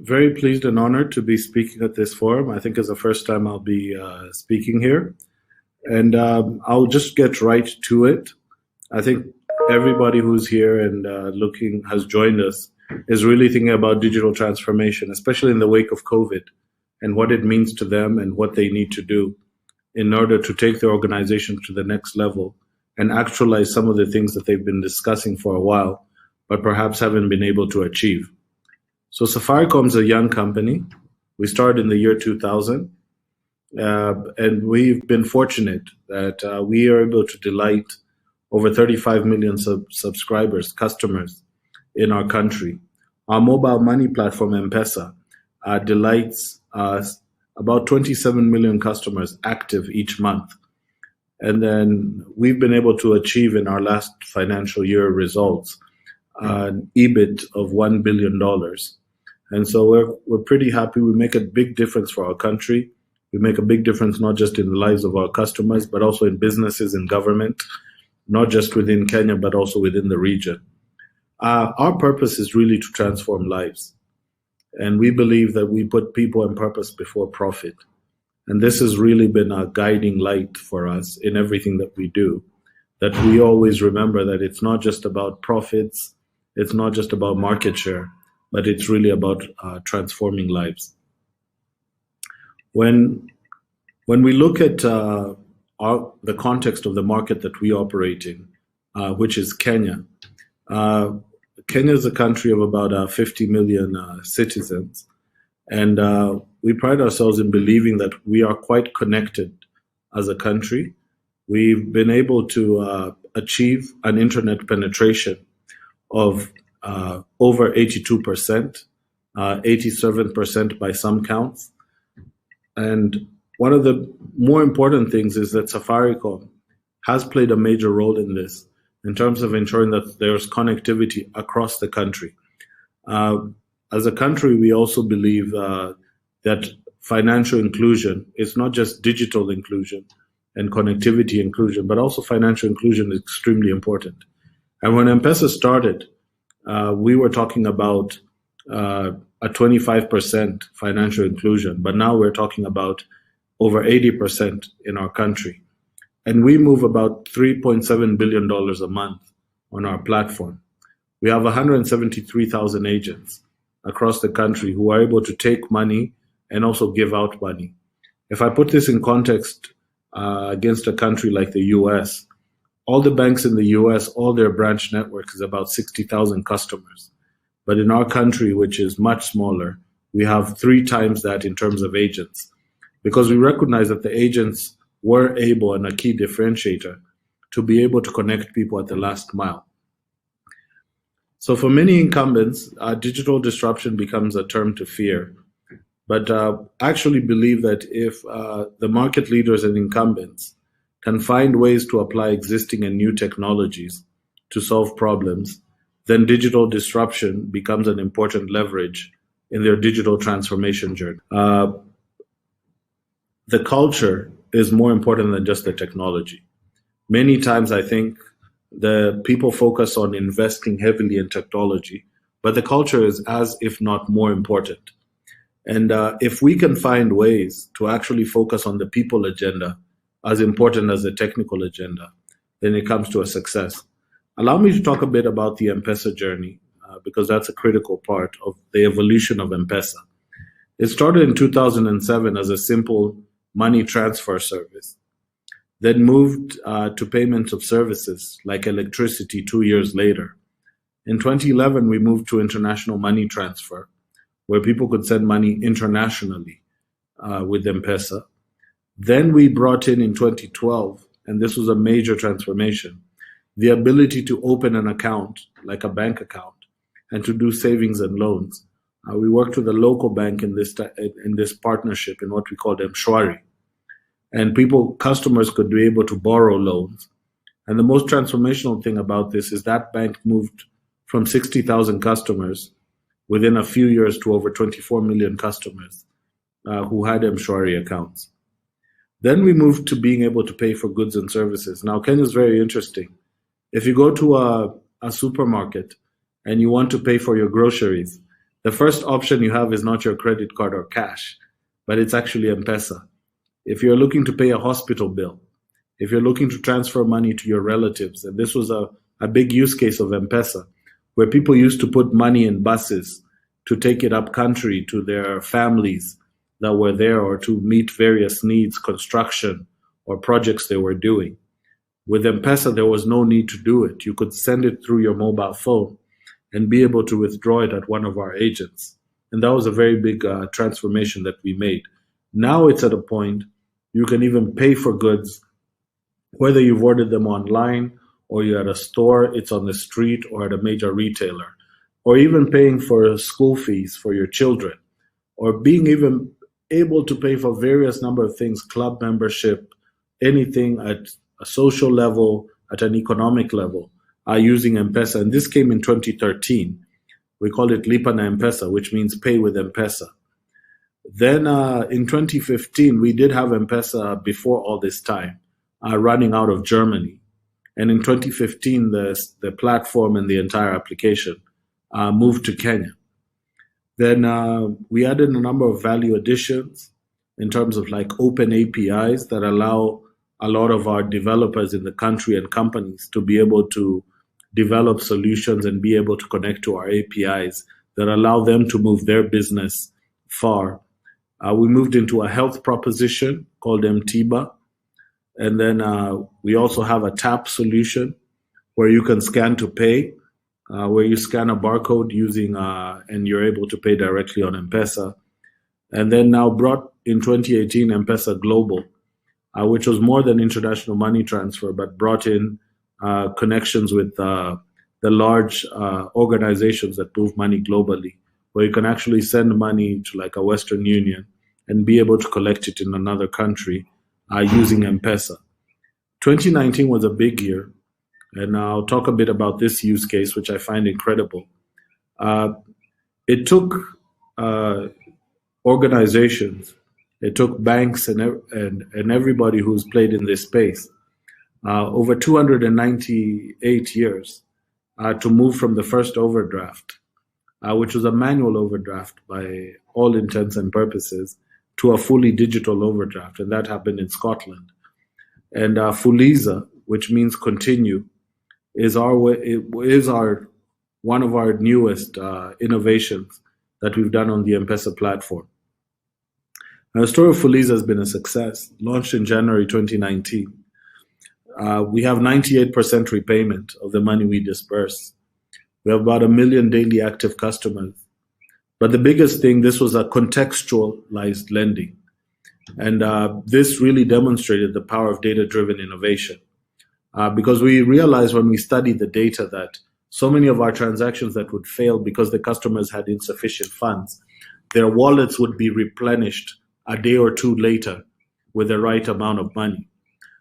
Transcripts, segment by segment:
very pleased and honored to be speaking at this forum. I think it's the first time I'll be speaking here. And I'll just get right to it. I think everybody who's here and has joined us is really thinking about digital transformation, especially in the wake of COVID, and what it means to them and what they need to do in order to take their organization to the next level and actualize some of the things that they've been discussing for a while, but perhaps haven't been able to achieve. So Safaricom is a young company. We started in the year 2000, and we've been fortunate that we are able to delight over 35 million subscribers, customers in our country. Our mobile money platform, M-Pesa, delights about 27 million customers active each month. And then we've been able to achieve in our last financial year results an EBIT of $1 billion. And so we're pretty happy. We make a big difference for our country. We make a big difference not just in the lives of our customers, but also in businesses and government, not just within Kenya, but also within the region. Our purpose is really to transform lives. And we believe that we put people and purpose before profit. And this has really been a guiding light for us in everything that we do, that we always remember that it's not just about profits, it's not just about market share, but it's really about transforming lives. When we look at the context of the market that we operate in, which is Kenya, Kenya is a country of about 50 million citizens, and we pride ourselves in believing that we are quite connected as a country. We've been able to achieve an internet penetration of over 82%, 87% by some counts. And one of the more important things is that Safaricom has played a major role in this in terms of ensuring that there's connectivity across the country. As a country, we also believe that financial inclusion is not just digital inclusion and connectivity inclusion, but also financial inclusion is extremely important. And when M-Pesa started, we were talking about a 25% financial inclusion, but now we're talking about over 80% in our country. And we move about $3.7 billion a month on our platform. We have 173,000 agents across the country who are able to take money and also give out money. If I put this in context against a country like the US, all the banks in the US, all their branch network is about 60,000 customers. But in our country, which is much smaller, we have 3 times that in terms of agents, because we recognize that the agents were able, and a key differentiator, to be able to connect people at the last mile. So for many incumbents, digital disruption becomes a term to fear. But I actually believe that if the market leaders and incumbents can find ways to apply existing and new technologies to solve problems, then digital disruption becomes an important leverage in their digital transformation journey. The culture is more important than just the technology. Many times I think the people focus on investing heavily in technology, but the culture is as if not more important. And if we can find ways to actually focus on the people agenda as important as the technical agenda, then it comes to a success. Allow me to talk a bit about the M-Pesa journey, because that's a critical part of the evolution of M-Pesa. It started in 2007 as a simple money transfer service, then moved to payments of services like electricity 2 years later. In 2011, we moved to international money transfer, where people could send money internationally with M-Pesa. Then we brought in 2012, and this was a major transformation, the ability to open an account, like a bank account, and to do savings and loans. We worked with a local bank in this partnership in what we called M-Shwari. And customers could be able to borrow loans. And the most transformational thing about this is that bank moved from 60,000 customers within a few years to over 24 million customers who had M-Shwari accounts. Then we moved to being able to pay for goods and services. Now, Kenya is very interesting. If you go to a supermarket and you want to pay for your groceries, The first option you have is not your credit card or cash, but it's actually M-Pesa. If you're looking to pay a hospital bill, if you're looking to transfer money to your relatives, and this was a big use case of M-Pesa, where people used to put money in buses to take it up country to their families that were there or to meet various needs, construction or projects they were doing. With M-Pesa, there was no need to do it. You could send it through your mobile phone and be able to withdraw it at one of our agents. And that was a very big transformation that we made. Now it's at a point you can even pay for goods, whether you've ordered them online or you're at a store, it's on the street or at a major retailer, or even paying for school fees for your children, or being even able to pay for various number of things, club membership, anything at a social level, at an economic level, using M-Pesa. And this came in 2013. We call it Lipa na M-Pesa, which means pay with M-Pesa. Then in 2015, we did have M-Pesa before all this time, running out of Germany. And in 2015, the platform and the entire application moved to Kenya. Then we added a number of value additions in terms of like open APIs that allow a lot of our developers in the country and companies to be able to develop solutions and be able to connect to our APIs that allow them to move their business far. We moved into a health proposition called MTiba. And then we also have a tap solution where you can scan to pay, where you scan a barcode using, and you're able to pay directly on M-Pesa. And then now brought in 2018 M-Pesa Global, which was more than international money transfer, but brought in connections with the large organizations that move money globally, where you can actually send money to like a Western Union and be able to collect it in another country using M-Pesa. 2019 was a big year, and I'll talk a bit about this use case, which I find incredible. It took organizations, it took banks and everybody who's played in this space over 298 years to move from the first overdraft, which was a manual overdraft by all intents and purposes, to a fully digital overdraft, and that happened in Scotland. And Fuliza, which means continue, is one of our newest innovations that we've done on the M-Pesa platform. Now, the story of Fuliza has been a success. Launched in January 2019. We have 98% repayment of the money we disperse. We have about 1 million daily active customers. But the biggest thing, this was a contextualized lending. And this really demonstrated the power of data-driven innovation. Because we realized when we studied the data that so many of our transactions that would fail because the customers had insufficient funds, their wallets would be replenished a day or two later with the right amount of money.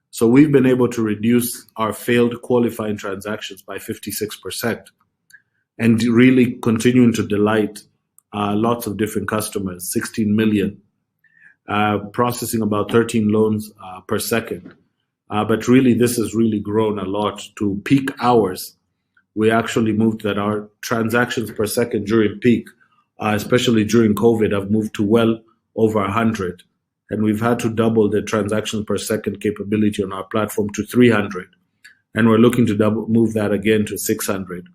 So we've been able to reduce our failed qualifying transactions by 56% and really continuing to delight lots of different customers, 16 million, processing about 13 loans per second. But really, this has really grown a lot to peak hours. We actually moved that our transactions per second during peak, especially during COVID, have moved to well over 100. And we've had to double the transactions per second capability on our platform to 300. And we're looking to move that again to 600.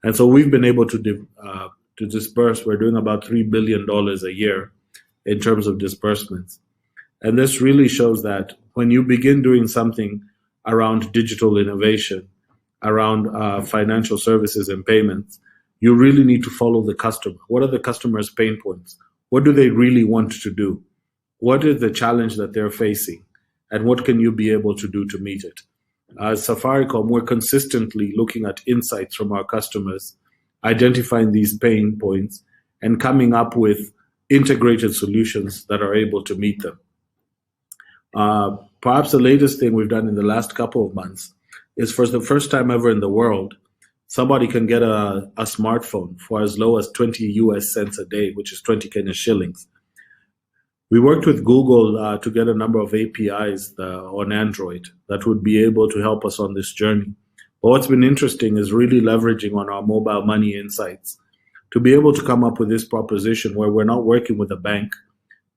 And so we've been able to disperse. We're doing about $3 billion a year in terms of disbursements. And this really shows that when you begin doing something around digital innovation, around financial services and payments, you really need to follow the customer. What are the customer's pain points? What do they really want to do? What is the challenge that they're facing? And what can you be able to do to meet it? As Safaricom, we're consistently looking at insights from our customers, identifying these pain points, and coming up with integrated solutions that are able to meet them. Perhaps the latest thing we've done in the last couple of months is, for the first time ever in the world, somebody can get a smartphone for as low as 20 US cents a day, which is 20 Kenya shillings. We worked with Google to get a number of APIs on Android that would be able to help us on this journey. But what's been interesting is really leveraging on our mobile money insights to be able to come up with this proposition where we're not working with a bank,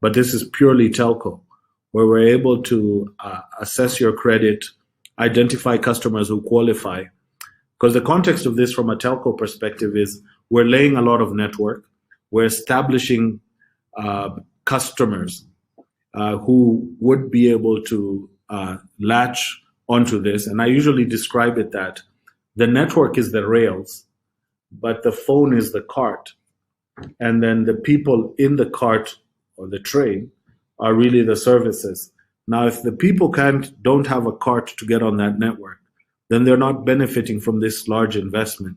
but this is purely telco, where we're able to assess your credit, identify customers who qualify. Because the context of this from a telco perspective is we're laying a lot of network, we're establishing customers who would be able to latch onto this. And I usually describe it that the network is the rails, but the phone is the cart. And then the people in the cart or the train are really the services. Now, if the people don't have a cart to get on that network, then they're not benefiting from this large investment.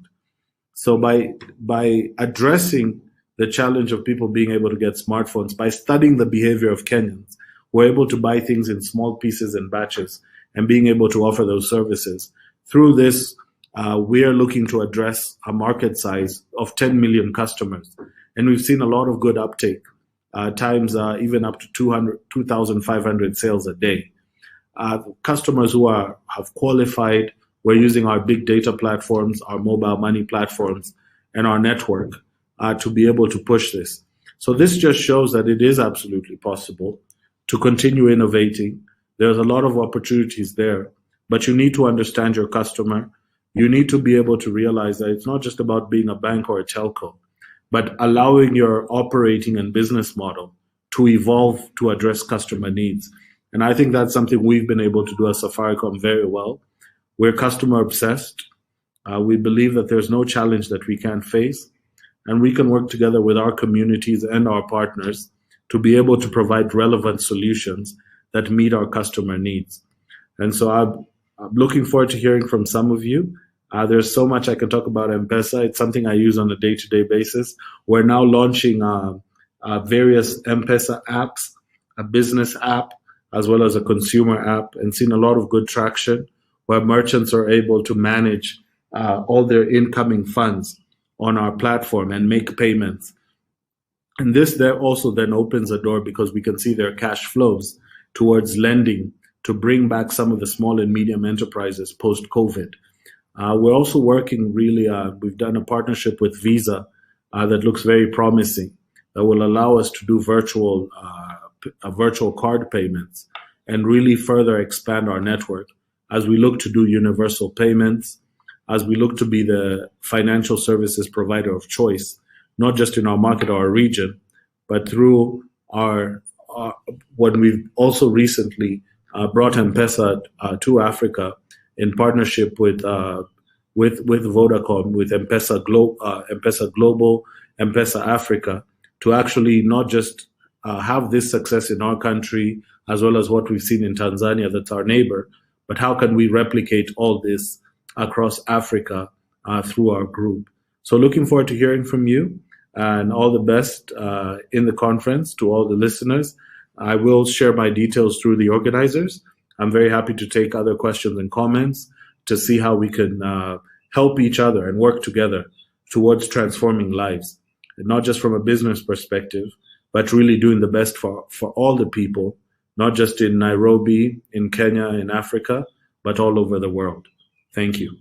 So by addressing the challenge of people being able to get smartphones, by studying the behavior of Kenyans, we're able to buy things in small pieces and batches and being able to offer those services. Through this, we are looking to address a market size of 10 million customers. And we've seen a lot of good uptake, times even up to 2,500 sales a day. Customers who have qualified, we're using our big data platforms, our mobile money platforms, and our network to be able to push this. So this just shows that it is absolutely possible to continue innovating. There's a lot of opportunities there, but you need to understand your customer. You need to be able to realize that it's not just about being a bank or a telco, but allowing your operating and business model to evolve to address customer needs. And I think that's something we've been able to do at Safaricom very well. We're customer obsessed. We believe that there's no challenge that we can't face, and we can work together with our communities and our partners to be able to provide relevant solutions that meet our customer needs. And so I'm looking forward to hearing from some of you. There's so much I can talk about M-Pesa. It's something I use on a day-to-day basis. We're now launching various M-Pesa apps, a business app, as well as a consumer app, and seen a lot of good traction where merchants are able to manage all their incoming funds on our platform and make payments. And this there also then opens a door because we can see their cash flows towards lending to bring back some of the small and medium enterprises post-COVID. We're also working really, we've done a partnership with Visa that looks very promising, that will allow us to do virtual card payments and really further expand our network as we look to do universal payments, as we look to be the financial services provider of choice, not just in our market or our region, but through when we've also recently brought M-Pesa to Africa in partnership with Vodacom, with M-Pesa Global, M-Pesa Africa, to actually not just have this success in our country, as well as what we've seen in Tanzania, that's our neighbor, but how can we replicate all this across Africa through our group. So looking forward to hearing from you, and all the best in the conference to all the listeners. I will share my details through the organizers. I'm very happy to take other questions and comments to see how we can help each other and work together towards transforming lives, and not just from a business perspective, but really doing the best for all the people, not just in Nairobi, in Kenya, in Africa, but all over the world. Thank you.